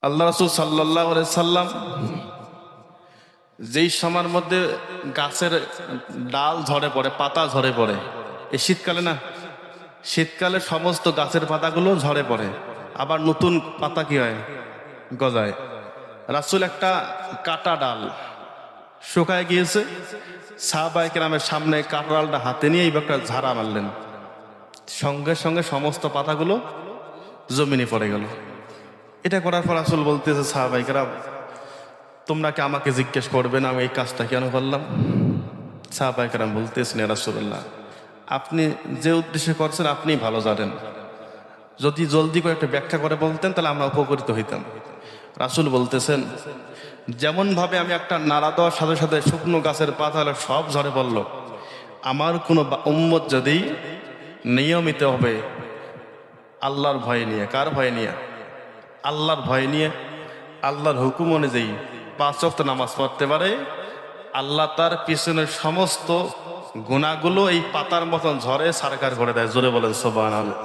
আল্লাহ রাসূল সাল্লাল্লাহু আলাইহি সাল্লাম যেই সময়ের মধ্যে গাছের ডাল ঝরে পড়ে, পাতা ঝরে পড়ে, এই শীতকালে না, শীতকালে সমস্ত গাছের পাতাগুলো ঝরে পড়ে, আবার নতুন পাতা কি হয়, গজায়। রাসূল একটা কাটা ডাল শুকায় গিয়েছে, সাহাবায়ে কেরামের সামনে কাটা ডালটা হাতে নিয়ে এইবার একটা ঝাড়া মারলেন, সঙ্গে সঙ্গে সমস্ত পাতাগুলো জমিনে পড়ে গেল। এটা করার পর রাসূল বলতেছে, সাহাবায়ে কেরাম তোমরা কি আমাকে জিজ্ঞেস করবে না আমি এই কাজটা কেন করলাম? সাহাবায়ে কেরাম বলতেছেন, ইয়া রাসূলুল্লাহ আপনি যে উদ্দেশ্যে করছেন আপনি ভালো জানেন, যদি জলদি করে একটা ব্যাখ্যা করে বলতেন তাহলে আমরা উপকৃত হইতাম। রাসূল বলতেছেন, যেমন ভাবে আমি একটা নাড়া দেওয়ার সাথে সাথে শুকনো গাছের পাতা হলে সব ঝরে পড়ল, আমার কোনো উম্মত যদি নিয়মিত হবে আল্লাহর ভয় নিয়ে, কার ভয় নিয়ে? আল্লাহর ভয় নিয়ে, আল্লাহর হুকুম অনুযায়ী 5 ওয়াক্ত নামাজ পড়তে পারে, আল্লাহ তার পিছনের সমস্ত গুনাহগুলো এই পাতার মতন ঝরে সারকার করে দেয়। জোরে বলেন সুবহানাল্লাহ।